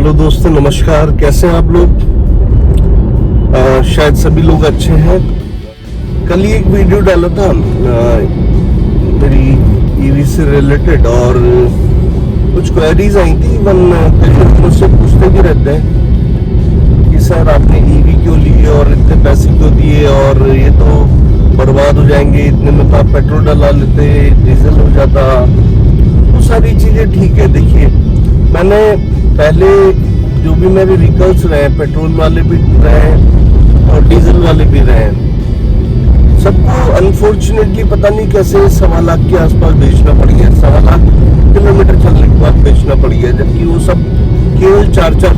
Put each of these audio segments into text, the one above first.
Hello दोस्तों, नमस्कार। कैसे हैं आप लोग? शायद सभी लोग अच्छे हैं। कल ही एक वीडियो डाला था मेरी ईवी से रिलेटेड और कुछ क्वेरीज आई थी। इवन मुझसे पूछते भी रहते हैं कि सर आपने ईवी क्यों ली और इतने पैसे क्यों दिए और ये तो बर्बाद हो जाएंगे, इतने में तो आप पेट्रोल डला लेते, डीजल हो जाता। वो सारी चीज़ें ठीक है। देखिए, मैंने पहले जो भी मेरे व्हीकल्स रहे, पेट्रोल वाले भी रहे और डीजल वाले भी रहे, सबको अनफॉर्चुनेटली पता नहीं कैसे 1.25 लाख के आसपास बेचना पड़ गया। 1.25 लाख किलोमीटर चलने के बाद बेचना पड़ गया, जबकि वो सब केवल 4-4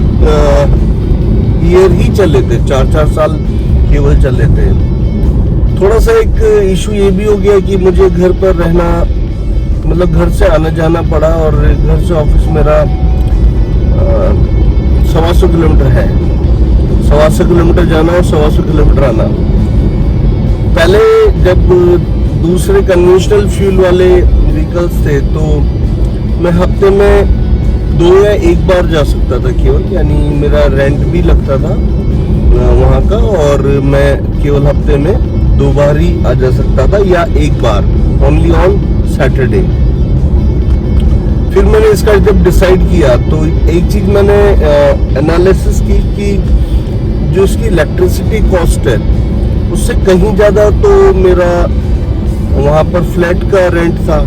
ईयर ही चले थे, 4-4 साल केवल चले थे। थोड़ा सा एक इशू ये भी हो गया कि मुझे घर पर रहना, मतलब घर से आना जाना पड़ा और घर से ऑफिस मेरा 125 किलोमीटर है। 125 किलोमीटर जाना और 125 किलोमीटर आना। पहले जब दूसरे कन्वेंशनल फ्यूल वाले व्हीकल्स थे तो मैं हफ्ते में 2 या 1 बार जा सकता था केवल, यानी मेरा रेंट भी लगता था वहाँ का और मैं केवल हफ्ते में 2 बार ही आ जा सकता था या 1 बार, ओनली ऑन सैटरडे। फिर मैंने इसका जब डिसाइड किया तो एक चीज मैंने एनालिसिस की कि जो इसकी इलेक्ट्रिसिटी कॉस्ट है उससे कहीं ज़्यादा तो मेरा वहाँ पर फ्लैट का रेंट था।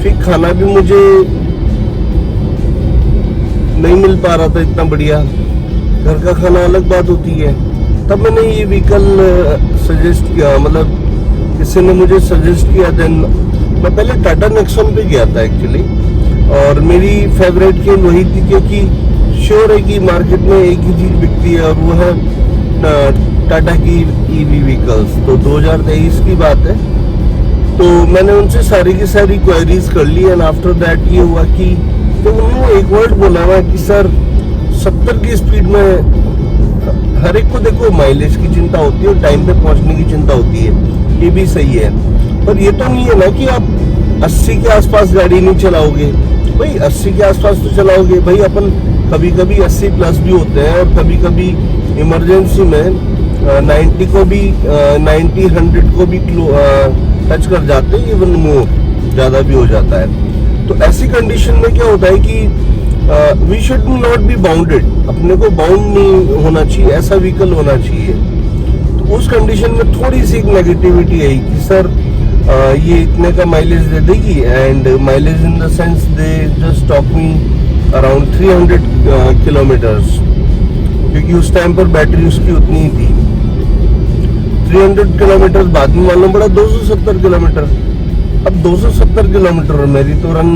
फिर खाना भी मुझे नहीं मिल पा रहा था इतना बढ़िया, घर का खाना अलग बात होती है। तब मैंने ये व्हीकल सजेस्ट किया, मतलब किसी ने मुझे सजेस्ट किया। देन मैं पहले टाटा नेक्सॉन पे गया था एक्चुअली, और मेरी फेवरेट गेम वही थी क्योंकि श्योर है कि मार्केट में एक ही चीज बिकती है और वो है टाटा की ईवी व्हीकल्स। तो 2023 की बात है, तो मैंने उनसे सारी की सारी क्वेरीज कर ली। एंड आफ्टर दैट ये हुआ कि तो उन्होंने एक वर्ड बोला ना कि सर 70 की स्पीड में हर एक को देखो माइलेज की चिंता होती है और टाइम पे पहुंचने की चिंता होती है, ये भी सही है। पर ये तो नहीं है ना कि आप 80 के आसपास गाड़ी नहीं चलाओगे। भाई 80 के आसपास तो चलाओगे भाई, अपन कभी कभी 80 प्लस भी होते हैं और कभी कभी इमरजेंसी में 90 को भी 90-100 को भी टच कर जाते हैं, इवन मोर ज़्यादा भी हो जाता है। तो ऐसी कंडीशन में क्या होता है कि we should not be bounded, अपने को बाउंड नहीं होना चाहिए, ऐसा व्हीकल होना चाहिए। तो उस कंडीशन में थोड़ी सी एक नेगेटिविटी आई कि सर ये इतने का माइलेज दे देगी, and mileage in the sense they just talk me around 300 kilometres, क्योंकि उस टाइम पर बैटरी उसकी उतनी ही थी। 300 किलोमीटर बाद में मालूम पड़ा 270 किलोमीटर। अब 270 किलोमीटर मेरी तो रन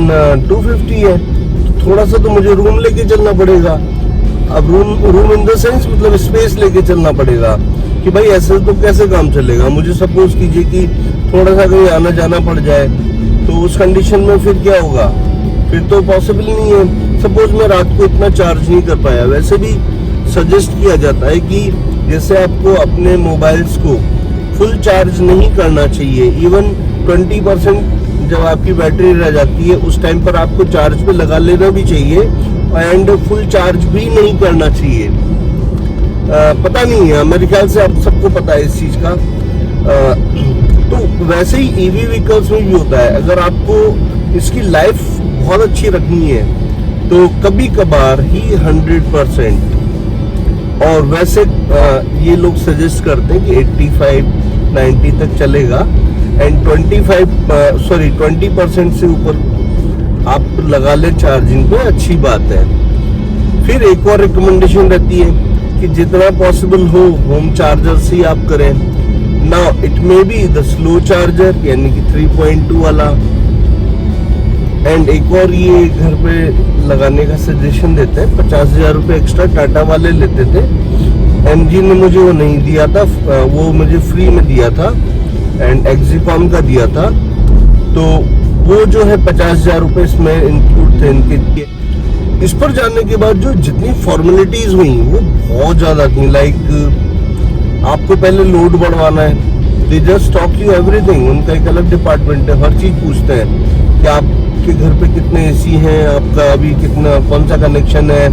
250 है, तो थोड़ा सा तो मुझे रूम लेके चलना पड़ेगा। अब रूम इन द सेंस मतलब स्पेस लेके चलना पड़ेगा कि भाई ऐसे तो कैसे काम चलेगा। मुझे सपोज कीजिए कि थोड़ा सा कहीं आना जाना पड़ जाए, तो उस कंडीशन में फिर क्या होगा? फिर तो पॉसिबल नहीं है। सपोज मैं रात को इतना चार्ज नहीं कर पाया। वैसे भी सजेस्ट किया जाता है कि जैसे आपको अपने मोबाइल्स को फुल चार्ज नहीं करना चाहिए, इवन 20% जब आपकी बैटरी रह जाती है उस टाइम पर आपको चार्ज पे लगा लेना भी चाहिए, एंड फुल चार्ज भी नहीं करना चाहिए। पता नहीं है, मेरे ख्याल से आप सबको पता है इस चीज का। तो वैसे ही ईवी व्हीकल्स में भी होता है। अगर आपको इसकी लाइफ बहुत अच्छी रखनी है तो कभी कभार ही 100%, और वैसे ये लोग सजेस्ट करते हैं कि 85-90 तक चलेगा, एंड 20% से ऊपर आप लगा ले चार्जिंग पे, अच्छी बात है। फिर एक और रिकमेंडेशन रहती है कि जितना पॉसिबल हो होम चार्जर से ही आप करें। Now it may be the slow charger, यानी कि 3.2 वाला। एंड एक और ये घर पे लगाने का सजेशन देते हैं, 50,000 रुपये एक्स्ट्रा टाटा वाले लेते थे। एमजी ने मुझे वो नहीं दिया था, वो मुझे फ्री में दिया था, एंड एक्सिकॉम का दिया था। तो वो जो है 50,000 रुपये इसमें इंक्लूड थे इनके। इस पर जाने के बाद जो जितनी फॉर्मेलिटीज हुई वो बहुत ज्यादा थी। लाइक आपको पहले लोड बढ़वाना है, they just talk you everything. उनका एक अलग डिपार्टमेंट है, हर चीज पूछते हैं कि आप आपके घर पे कितने एसी हैं, आपका अभी कितना कौन सा कनेक्शन है,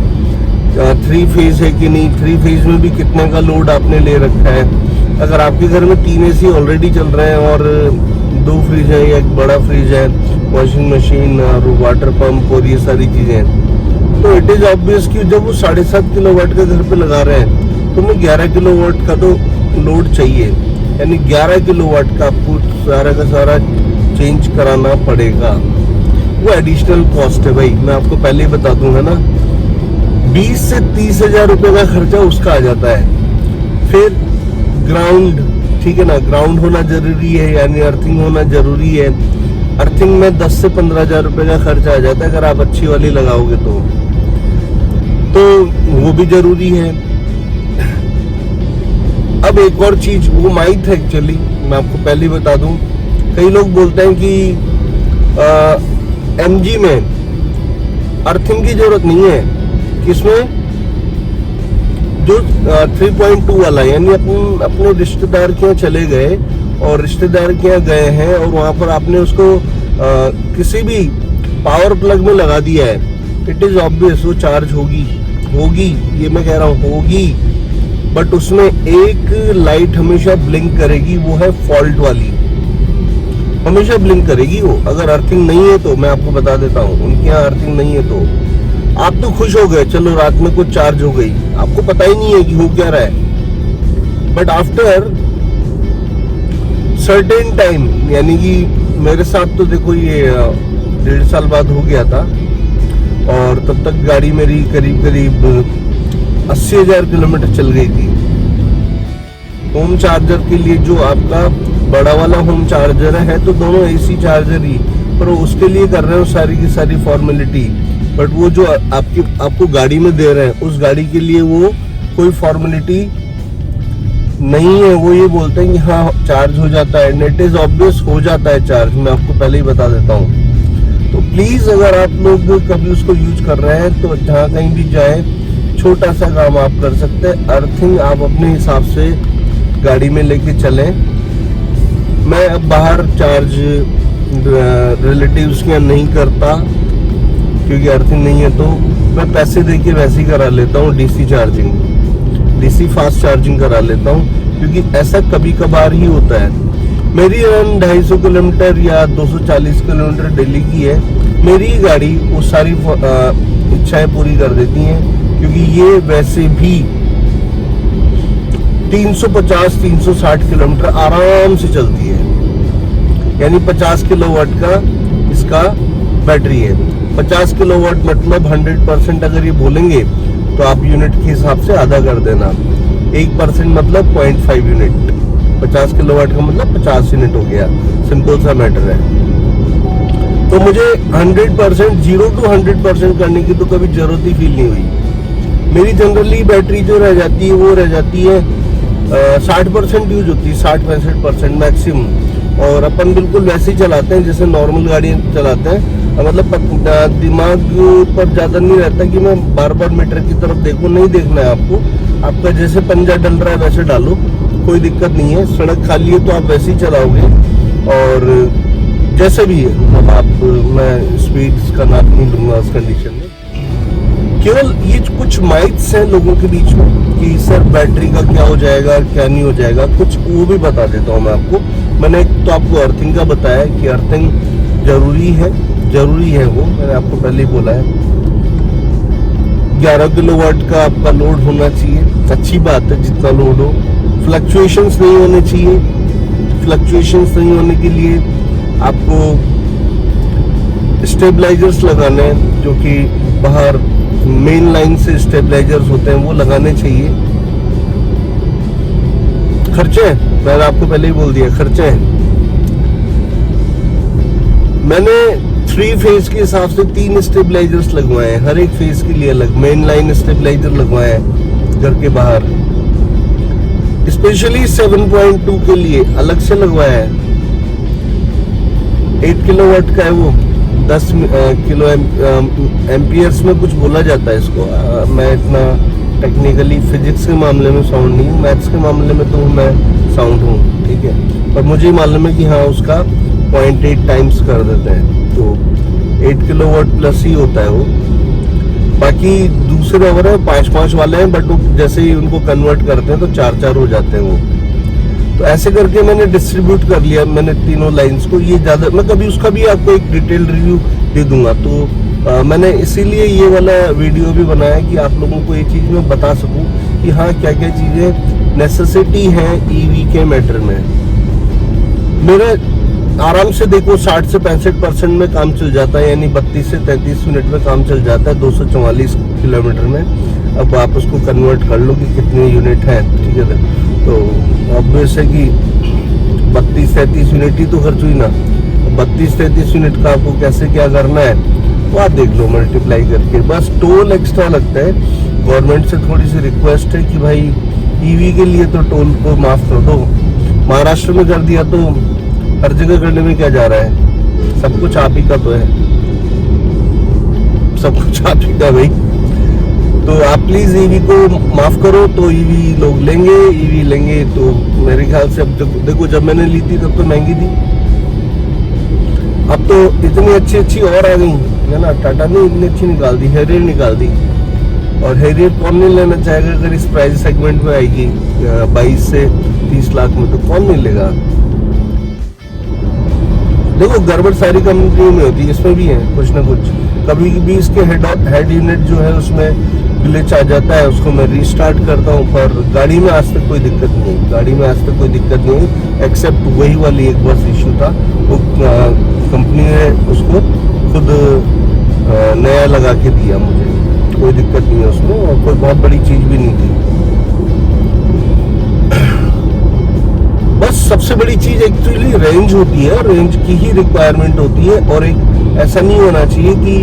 3 फेज है कि नहीं, 3 फेज में भी कितने का लोड आपने ले रखा है। अगर आपके घर में 3 एसी ऑलरेडी चल रहे हैं और 2 फ्रिज है या एक बड़ा फ्रिज है, वॉशिंग मशीन और वाटर पंप और ये सारी चीजें, तो इट इज ऑब्वियस कि जब वो 7.5 किलोवाट का घर पे लगा रहे हैं तो हमें 11 किलोवाट का तो लोड चाहिए, यानी 11 किलोवाट का आपको सारा का सारा चेंज कराना पड़ेगा। वो एडिशनल कॉस्ट है भाई, मैं आपको पहले ही बता दूंगा ना, 20 से 30 हजार रुपए का खर्चा उसका आ जाता है। फिर ग्राउंड, ठीक है ना, ग्राउंड होना जरूरी है, यानी अर्थिंग होना जरूरी है। अर्थिंग में 10 से 15 हजार रुपए का खर्चा आ जाता है अगर आप अच्छी वाली लगाओगे तो वो भी जरूरी है। अब एक और चीज, वो माइट है एक्चुअली, मैं आपको पहले ही बता दूं, कई लोग बोलते हैं कि एमजी में अर्थिंग की जरूरत नहीं है, किसमें, जो 3.2 वाला, यानी अपने रिश्तेदार के यहाँ चले गए और रिश्तेदार के यहाँ गए हैं और वहां पर आपने उसको किसी भी पावर प्लग में लगा दिया है, इट इज ऑब्वियस वो चार्ज होगी, ये मैं कह रहा हूँ होगी, बट उसमें एक लाइट हमेशा ब्लिंक करेगी, वो है फॉल्ट वाली, हमेशा ब्लिंक करेगी वो। अगर अर्थिंग नहीं है तो मैं आपको बता देता हूँ, उनके यहाँ अर्थिंग नहीं है तो आप तो खुश हो गए, चलो रात में कुछ चार्ज हो गई, आपको पता ही नहीं है कि हो क्या रहा है, बट आफ्टर सर्टेन टाइम, यानी कि मेरे साथ तो देखो ये 1.5 साल बाद हो गया था और तब तक गाड़ी मेरी करीब 80,000 किलोमीटर चल गई थी। होम चार्जर के लिए जो आपका बड़ा वाला होम चार्जर है तो दोनों एसी चार्जर ही, पर उसके लिए कर रहे हो सारी की सारी फॉर्मेलिटी, बट वो जो आपको गाड़ी में दे रहे हैं उस गाड़ी के लिए वो कोई फॉर्मेलिटी नहीं है। वो ये बोलते हैं कि हाँ चार्ज हो जाता है, इट इज ऑब्वियस हो जाता है चार्ज, मैं आपको पहले ही बता देता हूँ। तो प्लीज अगर आप लोग कभी उसको यूज कर रहे हैं तो जहाँ कहीं भी जाए, छोटा सा काम आप कर सकते हैं, अर्थिंग आप अपने हिसाब से गाड़ी में लेके चलें। मैं अब बाहर चार्ज रिलेटिव्स के यहाँ नहीं करता क्योंकि अर्थिंग नहीं है, तो मैं पैसे दे के वैसे ही करा लेता हूँ, डीसी फास्ट चार्जिंग करा लेता हूँ, क्योंकि ऐसा कभी कभार ही होता है। मेरी अराउंड 250 किलोमीटर या 240 किलोमीटर दिल्ली की है, मेरी गाड़ी वो सारी इच्छाएं पूरी कर देती हैं, क्योंकि ये वैसे भी 350-360 किलोमीटर आराम से चलती है, यानी 50 किलोवाट का इसका बैटरी है। 50 किलोवाट मतलब 100% अगर ये बोलेंगे तो आप यूनिट के हिसाब से आधा कर देना, 1% मतलब 0.5 यूनिट, 50 किलोवाट का मतलब 50 यूनिट हो गया, सिंपल सा मैटर है। तो मुझे 100%, 0 to 100% करने की तो कभी जरूरत ही फील नहीं हुई। मेरी जनरली बैटरी जो रह जाती है वो रह जाती है 60% यूज होती है, 60-65% मैक्सिमम, और अपन बिल्कुल वैसे ही चलाते हैं जैसे नॉर्मल गाड़ी चलाते हैं, मतलब दिमाग पर ज्यादा नहीं रहता कि मैं बार बार मीटर की तरफ देखूं, नहीं देखना है आपको, आपका जैसे पंजा डल रहा है वैसे डालो, कोई दिक्कत नहीं है। सड़क खाली है तो आप वैसे ही चलाओगे और जैसे भी है, मतलब आप, मैं स्पीड का नाप नहीं लूंगा उस कंडीशन में। केवल ये कुछ माइट्स हैं लोगों के बीच में कि सर बैटरी का क्या हो जाएगा क्या नहीं हो जाएगा, कुछ वो भी बता देता हूँ मैं आपको। मैंने तो आपको अर्थिंग का बताया कि अर्थिंग जरूरी है वो मैंने आपको पहले ही बोला है। 11 किलोवाट का आपका लोड होना चाहिए, अच्छी बात है जितना लोड हो, फ्लक्चुएशंस नहीं होने चाहिए। फ्लक्चुएशंस नहीं होने के लिए आपको स्टेबलाइजर्स लगाने हैं, जो कि बाहर मेन लाइन से स्टेबलाइजर्स होते हैं वो लगाने चाहिए। खर्चे हैं, मैंने आपको पहले ही बोल दिया, खर्चे हैं। मैंने 3 फेज के हिसाब से 3 स्टेबलाइजर्स लगवाए हैं, हर एक फेज के लिए अलग मेन लाइन स्टेबलाइजर लगवाए हैं घर के बाहर, स्पेशली 7.2 के लिए अलग से लगवाया है। 8 किलोवाट का है वो, 10 किलो एम्पियर्स में कुछ बोला जाता है इसको। मैं इतना टेक्निकली फिजिक्स के मामले में साउंड नहीं हूँ, मैथ्स के मामले में तो मैं साउंड हूँ, ठीक है, पर मुझे मालूम है कि हाँ उसका 0.8 टाइम्स कर देते हैं। तो 8 किलोवाट प्लस ही होता है वो। बाकी दूसरे और है 5-5 वाले हैं, बट जैसे ही उनको कन्वर्ट करते हैं तो 4-4 हो जाते हैं वो। तो ऐसे करके मैंने डिस्ट्रीब्यूट कर लिया मैंने तीनों लाइंस को। ये ज्यादा मैं कभी उसका भी आपको एक डिटेल रिव्यू दे दूंगा। तो मैंने इसीलिए ये वाला वीडियो भी बनाया कि आप लोगों को ये चीज मैं बता सकूं कि हाँ क्या क्या चीजें नेसेसिटी है ईवी के मैटर में। मेरा आराम से देखो 60 से 65% में काम चल जाता है, यानी 32 से 33 मिनट में काम चल जाता है 244 किलोमीटर में। अब आप उसको कन्वर्ट कर लो कि कितने यूनिट हैं, ठीक है। तो ऑब्वियस है कि 32-33 यूनिट ही तो खर्च हुई ना। 32-33 यूनिट का आपको कैसे क्या करना है वो आप देख लो मल्टीप्लाई करके। बस टोल एक्स्ट्रा लगता है। गवर्नमेंट से थोड़ी सी रिक्वेस्ट है कि भाई ईवी के लिए तो टोल को माफ कर दो। महाराष्ट्र में कर दिया तो हर जगह करने में क्या जा रहा है, सब कुछ आप ही का तो है, सब कुछ आप ही का भाई। तो आप प्लीज ईवी को माफ करो। तो ईवी लोग लेंगे, ईवी लेंगे तो मेरे ख्याल से अब देखो जब मैंने ली थी तब तो महंगी थी, अब तो इतनी अच्छी और आ गई है ना। टाटा ने इतनी अच्छी निकाल दी, हैरियर निकाल दी। और हैरियर कौन नहीं लेना चाहेगा अगर इस प्राइस सेगमेंट में आएगी 22 से 30 लाख में, तो कौन नहीं लेगा। देखो गड़बड़ सारी कंपनियों में होती है, इसमें भी है कुछ ना कुछ। कभी भी इसके हेड यूनिट जो है उसमें ग्लिच आ जाता है, उसको मैं रीस्टार्ट करता हूँ। पर गाड़ी में आज तक कोई दिक्कत नहीं है, गाड़ी में आज तक कोई दिक्कत नहीं है, एक्सेप्ट वही वाली एक बस इशू था। वो कंपनी ने उसको खुद नया लगा के दिया मुझे, कोई दिक्कत नहीं है उसमें, और कोई बहुत बड़ी चीज भी नहीं थी। बस सबसे बड़ी चीज एक्चुअली रेंज होती है, रेंज की ही रिक्वायरमेंट होती है। और एक ऐसा नहीं होना चाहिए कि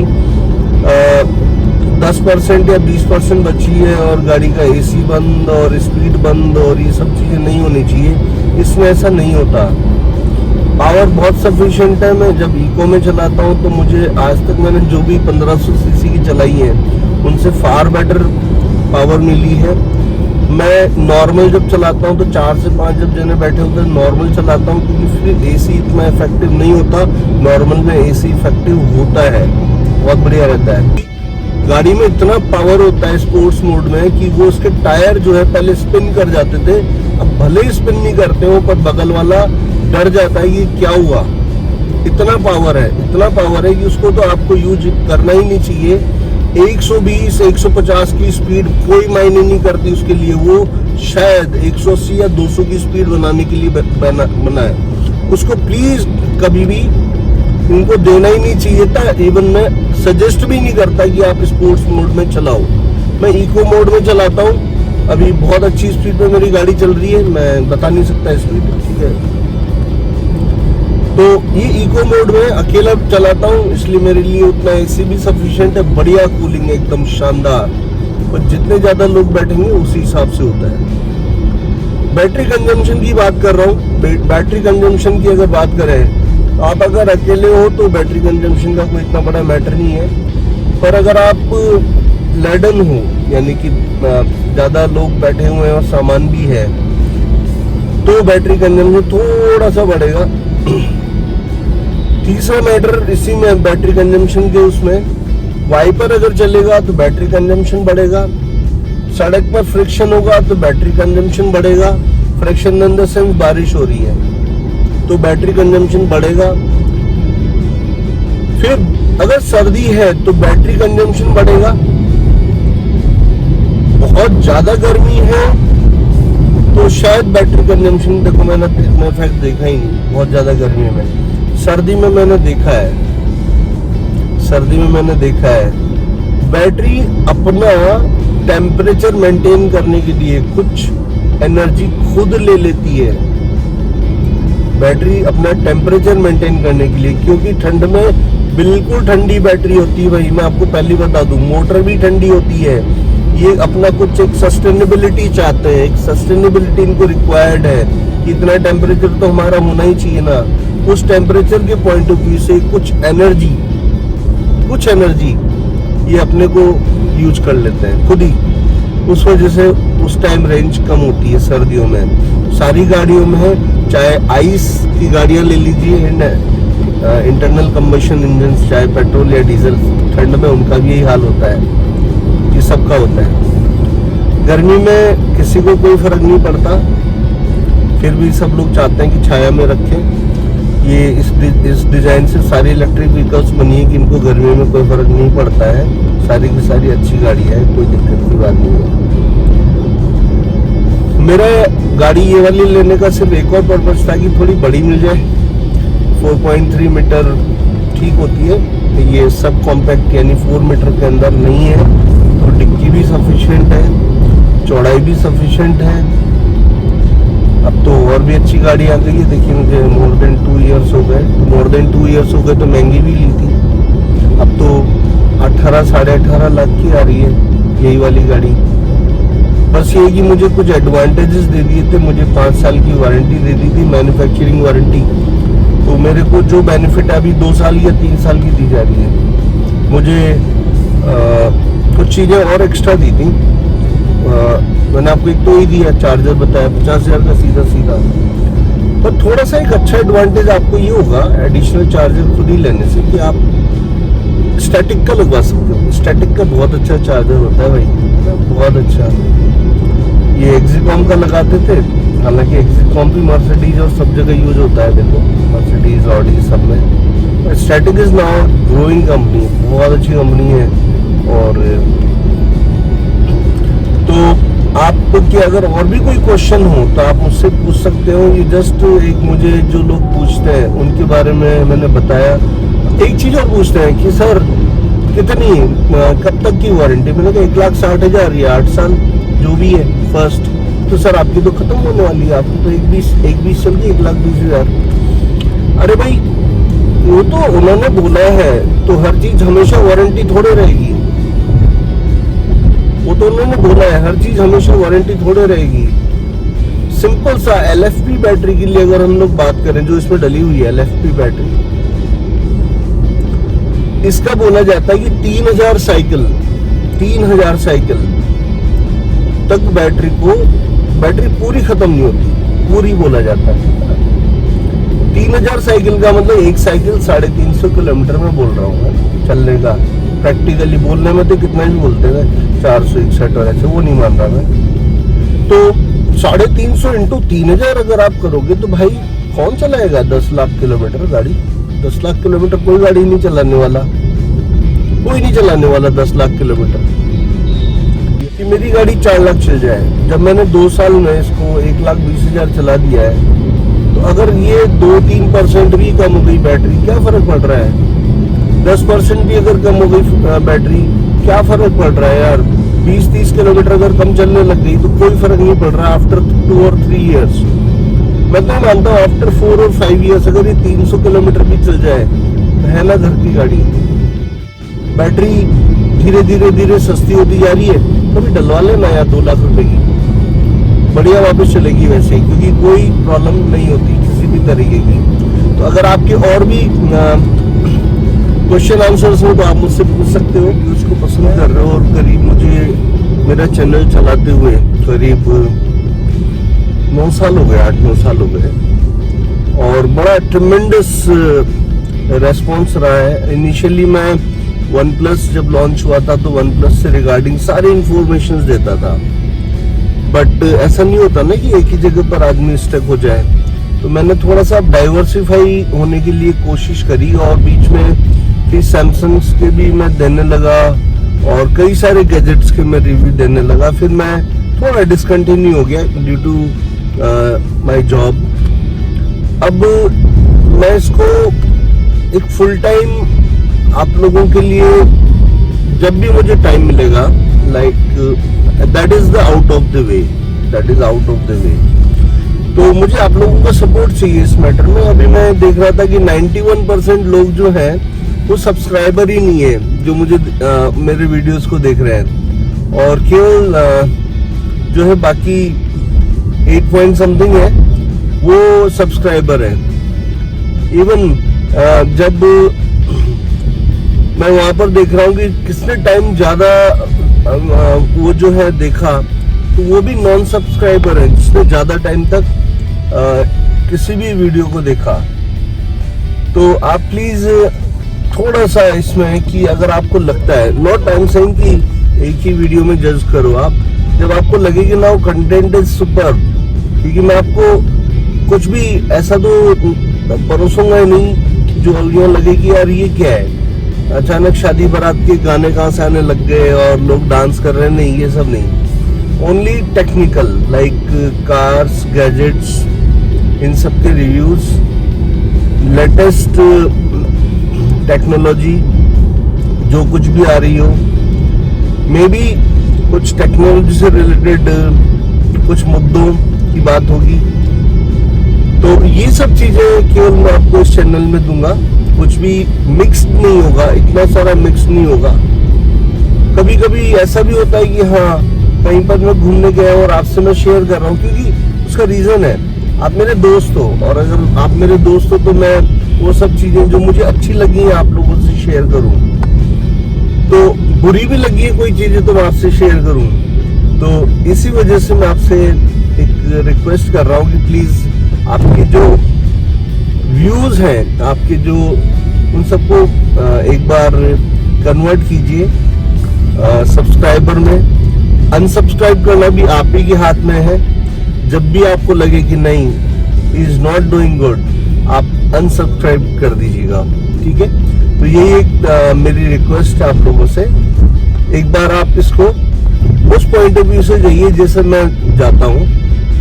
10% या 20% बची है और गाड़ी का एसी बंद और स्पीड बंद और ये सब चीजें नहीं होनी चाहिए। इसमें ऐसा नहीं होता। पावर बहुत सफिशिएंट है। मैं जब इको में चलाता हूँ तो मुझे आज तक मैंने जो भी 1500 सीसी की चलाई है उनसे फार बेटर पावर मिली है। मैं नॉर्मल जब चलाता हूँ तो 4 से 5 जब जने बैठे होते हैं नॉर्मल चलाता हूँ, क्योंकि फिर एसी इतना इफेक्टिव नहीं होता। नॉर्मल में एसी इफेक्टिव होता है, बहुत बढ़िया रहता है। गाड़ी में इतना पावर होता है स्पोर्ट्स मोड में कि वो उसके टायर जो है पहले स्पिन कर जाते थे, अब भले ही स्पिन नहीं करते हो पर बगल वाला डर जाता है कि क्या हुआ। इतना पावर है कि उसको तो आपको यूज करना ही नहीं चाहिए। 120-150 की स्पीड कोई मायने नहीं करती उसके लिए, वो शायद 180 या 200 की स्पीड बनाने के लिए बना है। उसको प्लीज कभी भी उनको देना ही नहीं चाहिए था। इवन मैं सजेस्ट भी नहीं करता कि आप स्पोर्ट्स मोड में चलाओ। मैं इको मोड में चलाता हूँ, अभी बहुत अच्छी स्पीड पे मेरी गाड़ी चल रही है, मैं बता नहीं सकता स्पीड, ठीक है। तो ये इको मोड में अकेला चलाता हूँ, इसलिए मेरे लिए उतना एसी भी सफिशिएंट है, बढ़िया कूलिंग है, एकदम शानदार। पर जितने ज्यादा लोग बैठेंगे उसी हिसाब से होता है। बैटरी कंजम्पशन की बात कर रहा हूँ। बैटरी कंजम्पशन की अगर बात करें, आप अगर अकेले हो तो बैटरी कंजम्पशन का कोई इतना बड़ा मैटर नहीं है। पर अगर आप लैडन हो, यानी कि ज्यादा लोग बैठे हुए हैं और सामान भी है, तो बैटरी कंजम्पशन थोड़ा सा बढ़ेगा। तीसरा मैटर इसी में बैटरी कंजम्पशन के उसमें, वाइपर अगर चलेगा तो बैटरी कंजम्पशन बढ़ेगा। सड़क पर फ्रिक्शन होगा तो बैटरी कंजम्पशन बढ़ेगा। फ्रिक्शन इन द सेंस बारिश हो रही है तो बैटरी कंजम्पशन बढ़ेगा। फिर अगर सर्दी है तो बैटरी कंजम्पशन बढ़ेगा। बहुत ज्यादा गर्मी है तो शायद बैटरी कंजम्पशन, देखो मैंने इतना इफेक्ट देखा ही नहीं बहुत ज्यादा गर्मी में। सर्दी में मैंने देखा है बैटरी अपना टेम्परेचर मेंटेन करने के लिए कुछ एनर्जी खुद ले लेती है। बैटरी अपना टेम्परेचर मेंटेन करने के लिए, क्योंकि ठंड में बिल्कुल ठंडी बैटरी होती है भाई। मैं आपको पहले बता दूं, मोटर भी ठंडी होती है। ये अपना कुछ एक सस्टेनेबिलिटी चाहते हैं, एक सस्टेनेबिलिटी इनको रिक्वायर्ड है। इतना टेम्परेचर तो हमारा होना ही चाहिए ना। उस टेम्परेचर के पॉइंट ऑफ व्यू से कुछ एनर्जी ये अपने को यूज कर लेते हैं खुद ही। उस वजह से उस टाइम रेंज कम होती है सर्दियों में। सारी गाड़ियों में है, चाहे आइस की गाड़ियां ले लीजिए, इंटरनल कंबशन इंजन, चाहे पेट्रोल या डीजल, ठंड में उनका भी यही हाल होता है, ये सबका होता है। गर्मी में किसी को कोई फर्क नहीं पड़ता, फिर भी सब लोग चाहते हैं कि छाया में रखें। ये इस डिज़ाइन से सारी इलेक्ट्रिक व्हीकल्स बनी है कि इनको गर्मी में कोई फर्क नहीं पड़ता है। सारी की सारी अच्छी गाड़ी है, कोई दिक्कत की बात नहीं है। मेरा गाड़ी ये वाली लेने का सिर्फ एक और पर्पज था कि थोड़ी बड़ी मिल जाए। 4.3 मीटर ठीक होती है, ये सब कॉम्पैक्ट यानी 4 मीटर के अंदर नहीं है, तो डिक्की भी सफिशिएंट है, चौड़ाई भी सफिशिएंट है। अब तो और भी अच्छी गाड़ी आ गई है। देखिए मुझे मोर देन 2 इयर्स हो गए, मोर देन 2 इयर्स हो गए तो महंगी भी ली थी, अब तो 18 साढ़े 18 लाख की आ रही है यही वाली गाड़ी। बस ये कि मुझे कुछ एडवांटेजेस दे दिए थे, मुझे 5 साल की वारंटी दे दी थी, मैन्युफैक्चरिंग वारंटी, तो मेरे को जो बेनिफिट अभी 2 साल या 3 साल की दी जा रही है। मुझे कुछ चीज़ें और एक्स्ट्रा दी थी, मैंने आपको एक तो ही दिया, चार्जर बताया 50,000 का सीधा। पर थोड़ा सा एक अच्छा एडवांटेज आपको ये होगा एडिशनल चार्जर खुद ही लेने से कि आप स्टैटिक का लगवा सकते हो। स्टैटिक का बहुत अच्छा चार्जर होता है भाई, बहुत अच्छा। ये एक्सिकॉम का लगाते थे, हालांकि एक्सिकॉम भी मर्सिडीज और सब जगह यूज होता है, देखो मर्सिडीज ऑडी सब में। Static is now growing company, बहुत अच्छी कंपनी है। और तो आपको कि अगर और भी कोई क्वेश्चन हो तो आप मुझसे पूछ सकते हो। ये जस्ट एक मुझे जो लोग पूछते हैं उनके बारे में मैंने बताया। एक चीज और पूछते हैं कि सर कितनी कब तक की वारंटी, मैंने कहा 1,60,000 या 8 साल जो भी है फर्स्ट। तो सर आपकी तो खत्म होने वाली है, आपकी तो एक बीस चल गई 1,20,000। अरे भाई वो तो उन्होंने बोला है, तो हर चीज हमेशा वारंटी थोड़े रहेगी। वो तो उन्होंने बोला है हर चीज हमेशा वारंटी थोड़े रहेगी। सिंपल सा LFP बैटरी के लिए अगर हम लोग बात करें, जो इसमें डली हुई है LFP बैटरी, इसका बोला जाता है कि 3,000 साइकिल तक बैटरी पूरी खत्म नहीं होती, पूरी बोला जाता है। 3,000 साइकिल का मतलब एक साइकिल 350 किलोमीटर में बोल रहा हूँ चलने का। प्रैक्टिकली बोलने में तो कितना भी बोलते हैं 461 और ऐसे, वो नहीं मान रहा मैं। तो 350 इंटू 3,000 अगर आप करोगे तो भाई कौन चलाएगा 10 लाख किलोमीटर गाड़ी? 10 लाख किलोमीटर कोई गाड़ी नहीं चलाने वाला, कोई नहीं चलाने वाला 10 लाख किलोमीटर। कि मेरी गाड़ी 4 लाख चल जाए, जब मैंने 2 साल में इसको 1,20,000 चला दिया है, तो अगर ये 2-3% भी कम हो गई बैटरी, क्या फर्क पड़ रहा है? 10% भी अगर कम हो गई बैटरी, क्या फर्क पड़ रहा है यार? 20-30 किलोमीटर अगर कम चलने लग गई तो कोई फर्क नहीं पड़ रहा। आफ्टर 2 और 3 ईयर्स, मैं तो मानता हूँ आफ्टर 4 और 5 ईयर्स अगर ये 300 किलोमीटर भी चल जाए तो है ना घर की गाड़ी। बैटरी धीरे सस्ती होती जा रही है, कभी डलवा लेना यार 2 लाख रुपए की, बढ़िया वापस चलेगी वैसे, क्योंकि कोई प्रॉब्लम नहीं होती किसी भी तरीके की। तो अगर आपके और भी क्वेश्चन आंसर्स हो तो आप मुझसे पूछ सकते हो। उसको पसंद कर रहे हो, और करीब मुझे मेरा चैनल चलाते हुए करीब 9 साल हो गए, 8-9 साल हो गए, और बड़ा ट्रेमेंडस रेस्पॉन्स रहा है। इनिशियली मैं OnePlus जब लॉन्च हुआ था तो OnePlus से रिगार्डिंग सारे इंफॉर्मेशन देता था, बट ऐसा नहीं होता ना कि एक ही जगह पर आदमी स्टक हो जाए। तो मैंने थोड़ा सा डाइवर्सिफाई होने के लिए कोशिश करी, और बीच में फिर सैमसंग के भी मैं देने लगा और कई सारे गैजेट्स के मैं रिव्यू देने लगा। फिर मैं थोड़ा डिसकंटिन्यू हो गया ड्यू टू माय जॉब। अब मैं इसको एक फुल टाइम आप लोगों के लिए जब भी मुझे टाइम मिलेगा, like that is out of the way, तो मुझे आप लोगों का सपोर्ट चाहिए इस मैटर में। अभी मैं देख रहा था कि 91% लोग जो हैं वो सब्सक्राइबर ही नहीं है, जो मुझे मेरे वीडियोस को देख रहे हैं, और केवल जो है बाकी 8 पॉइंट समथिंग है वो सब्सक्राइबर है। इवन जब मैं वहां पर देख रहा हूँ कि किसने टाइम ज्यादा वो जो है देखा, तो वो भी नॉन सब्सक्राइबर है, जिसने ज्यादा टाइम तक किसी भी वीडियो को देखा। तो आप प्लीज थोड़ा सा इसमें कि अगर आपको लगता है, नॉट आई एम सेइंग कि एक ही वीडियो में जज करो आप, जब आपको लगे कि ना वो कंटेंट इज सुपर, क्योंकि मैं आपको कुछ भी ऐसा तो परोसूंगा ही नहीं जो यूँ लगे कि यार ये क्या है, अचानक शादी बारात के गाने कहाँ से आने लग गए और लोग डांस कर रहे हैं, नहीं ये सब नहीं। Only technical like cars, gadgets, इन सब के रिव्यूज, लेटेस्ट टेक्नोलॉजी जो कुछ भी आ रही हो, मे बी कुछ टेक्नोलॉजी से रिलेटेड कुछ मुद्दों की बात होगी, तो ये सब चीजें केवल मैं आपको इस चैनल में दूंगा। कुछ भी मिक्स्ड नहीं होगा, इतना सारा मिक्स नहीं होगा। कभी कभी ऐसा भी होता है कि हाँ कहीं पर मैं घूमने गया और आपसे मैं शेयर कर रहा हूँ, क्योंकि उसका रीजन है आप मेरे दोस्त हो, और अगर आप मेरे दोस्त हो तो मैं वो सब चीजें जो मुझे अच्छी लगी हैं आप लोगों से शेयर करूं, तो बुरी भी लगी है कोई चीजें तो मैं आपसे शेयर करूं। तो इसी वजह से मैं आपसे एक रिक्वेस्ट कर रहा हूं कि प्लीज आपके जो व्यूज हैं, आपके जो उन सबको एक बार कन्वर्ट कीजिए सब्सक्राइबर में। अनसब्सक्राइब करना भी आप ही के हाथ में है। जब भी आपको लगे कि नहीं इज नॉट डूइंग गुड, आप अनसब्सक्राइब कर दीजिएगा, ठीक है। तो यही एक मेरी रिक्वेस्ट है आप लोगों से, एक बार आप इसको उस पॉइंट ऑफ व्यू से जाइए जैसे मैं जाता हूँ।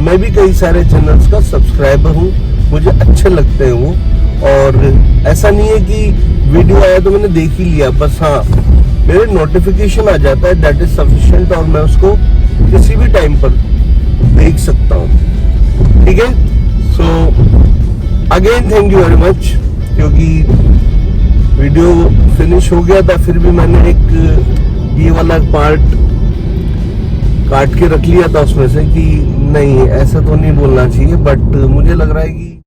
मैं भी कई सारे चैनल्स का सब्सक्राइबर हूँ, मुझे अच्छे लगते हैं वो, और ऐसा नहीं है कि वीडियो आया तो मैंने देख ही लिया बस, हाँ मेरे नोटिफिकेशन आ जाता है, दैट इज सफिशिएंट, और मैं उसको किसी भी टाइम पर देख सकता हूँ, ठीक है। So again thank you very much, क्योंकि वीडियो फिनिश हो गया था फिर भी मैंने एक ये वाला पार्ट काट के रख लिया था उसमें से कि नहीं ऐसा तो नहीं बोलना चाहिए, बट मुझे लग रहा है कि